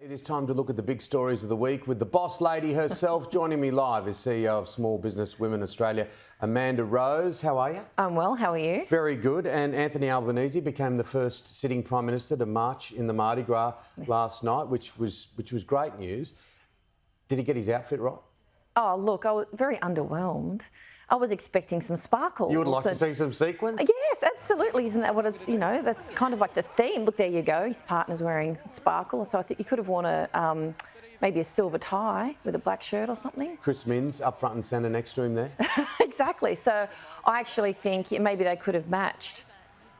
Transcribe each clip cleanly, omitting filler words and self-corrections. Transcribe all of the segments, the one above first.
It is time to look at the big stories of the week with the boss lady herself. Joining me live is CEO of Small Business Women Australia, Amanda Rose. How are you? I'm well, how are you? Very good. And Anthony Albanese became the first sitting Prime Minister to march in the Mardi Gras last night, which was great news. Did he get his outfit right? Oh, look, I was very underwhelmed. I was expecting some sparkle. You would like to see some sequins? Yes, absolutely. Isn't that what it's, that's kind of like the theme. Look, there you go. His partner's wearing sparkle. So I think you could have worn maybe a silver tie with a black shirt or something. Chris Minns up front and centre next to him there. Exactly. So I actually think maybe they could have matched,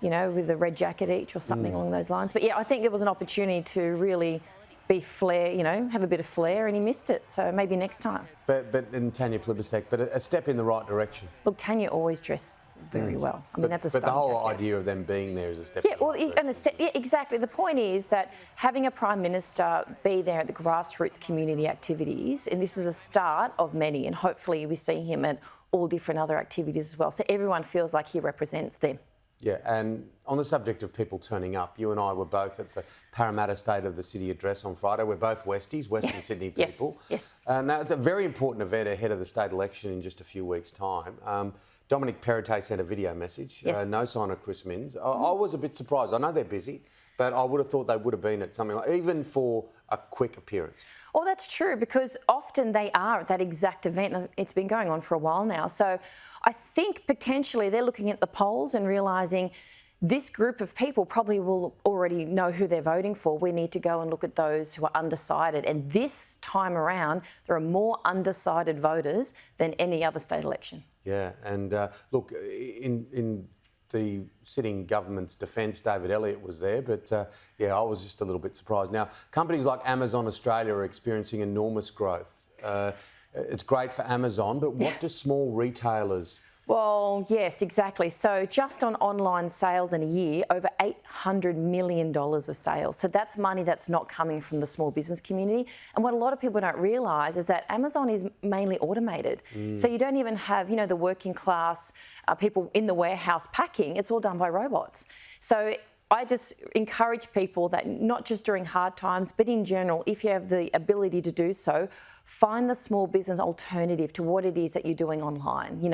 with a red jacket each or something along those lines. But yeah, I think there was an opportunity to really be flair, have a bit of flair, and he missed it. So maybe next time. But in Tanya Plibersek, but a step in the right direction. Look, Tanya always dressed very well. I mean, that's a But the whole jacket. idea of them being there is a step. Yeah, well, exactly. The point is that having a Prime Minister be there at the grassroots community activities, and this is a start of many, and hopefully we see him at all different other activities as well. So everyone feels like he represents them. Yeah, and on the subject of people turning up, you and I were both at the Parramatta State of the City Address on Friday. We're both Westies, Western Sydney people. Yes. Now, it's a very important event ahead of the state election in just a few weeks' time. Dominic Perrottet sent a video message, no sign of Chris Minns. I was a bit surprised. I know they're busy, but I would have thought they would have been at something like, even for a quick appearance. Well, that's true, because often they are at that exact event, and it's been going on for a while now. So I think potentially they're looking at the polls and realising this group of people probably will already know who they're voting for. We need to go and look at those who are undecided. And this time around, there are more undecided voters than any other state election. Yeah, and look, in the sitting government's defence, David Elliott was there, but I was just a little bit surprised. Now, companies like Amazon Australia are experiencing enormous growth. It's great for Amazon, but what do small retailers? Well, yes, exactly. So just on online sales in a year, over $800 million of sales. So that's money that's not coming from the small business community. And what a lot of people don't realise is that Amazon is mainly automated. So you don't even have, the working class people in the warehouse packing. It's all done by robots. So I just encourage people that not just during hard times, but in general, if you have the ability to do so, find the small business alternative to what it is that you're doing online. You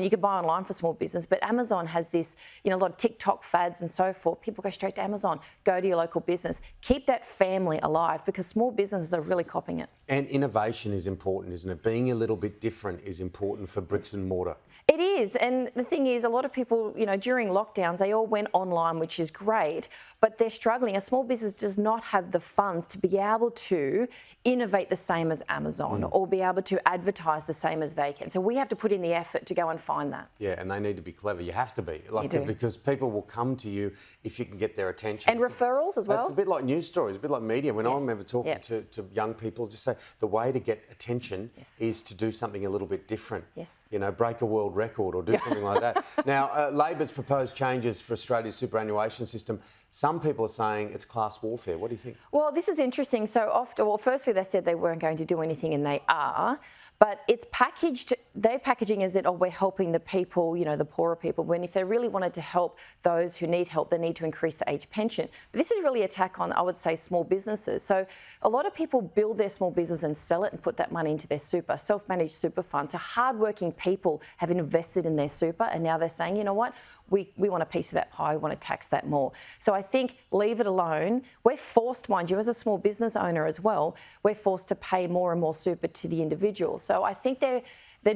can buy online for small business, but Amazon has this, a lot of TikTok fads and so forth. People go straight to Amazon, go to your local business. Keep that family alive, because small businesses are really copying it. And innovation is important, isn't it? Being a little bit different is important for bricks and mortar. It is, and the thing is, a lot of people, during lockdowns, they all went online, which is great, but they're struggling. A small business does not have the funds to be able to innovate the same as Amazon or be able to advertise the same as they can. So we have to put in the effort to go and find that. Yeah, and they need to be clever. You have to be, because people will come to you if you can get their attention. And referrals as well. It's a bit like news stories, a bit like media. When I remember talking to young people, just say the way to get attention is to do something a little bit different. Yes. Break a world record or do something like that. Now, Labor's proposed changes for Australia's superannuation system. Some people are saying it's class warfare. What do you think? Well, this is interesting. So firstly, they said they weren't going to do anything, and they are. But it's packaged, they're packaging as we're helping the people, the poorer people, when if they really wanted to help those who need help, they need to increase the age pension. But this is really an attack on, I would say, small businesses. So a lot of people build their small business and sell it and put that money into their super, self-managed super fund. So hardworking people have invested in their super, and now they're saying, you know what? We want a piece of that pie, we want to tax that more. So I think leave it alone. We're forced, mind you, as a small business owner as well, we're forced to pay more and more super to the individual. So I think they're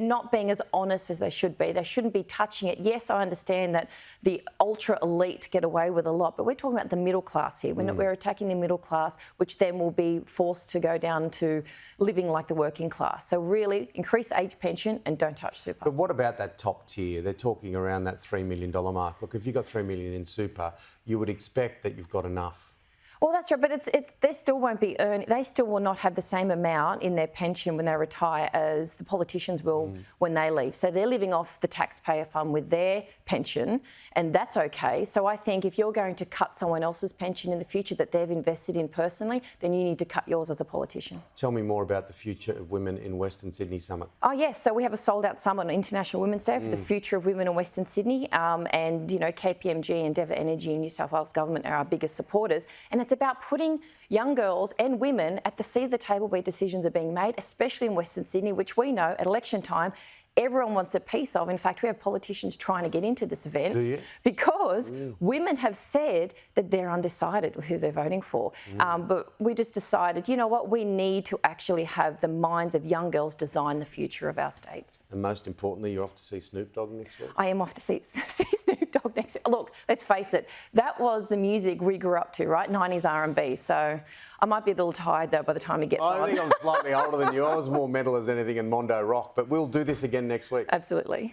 not being as honest as they should be. They shouldn't be touching it. Yes, I understand that the ultra elite get away with a lot, but we're talking about the middle class here. We're attacking the middle class, which then will be forced to go down to living like the working class. So really increase age pension and don't touch super. But what about that top tier? They're talking around that $3 million mark. Look, if you've got $3 million in super, you would expect that you've got enough. Well, that's right, but they still won't be earning. They still will not have the same amount in their pension when they retire as the politicians will when they leave. So they're living off the taxpayer fund with their pension, and that's okay. So I think if you're going to cut someone else's pension in the future that they've invested in personally, then you need to cut yours as a politician. Tell me more about the future of women in Western Sydney Summit. Oh yes, so we have a sold-out summit on International Women's Day for the future of women in Western Sydney, and KPMG, Endeavour Energy, and New South Wales Government are our biggest supporters, and it's about putting young girls and women at the seat of the table where decisions are being made, especially in Western Sydney, which we know at election time everyone wants a piece of. In fact, we have politicians trying to get into this event because women have said that they're undecided who they're voting for. But we just decided, you know what, we need to actually have the minds of young girls design the future of our state. And most importantly, you're off to see Snoop Dogg next week? I am off to see Snoop Dogg next week. Look, let's face it, that was the music we grew up to, right? 90s R&B. So I might be a little tired, though, by the time he gets on. I think I'm slightly older than you. I was more metal as anything in Mondo Rock, but we'll do this again next week. Absolutely.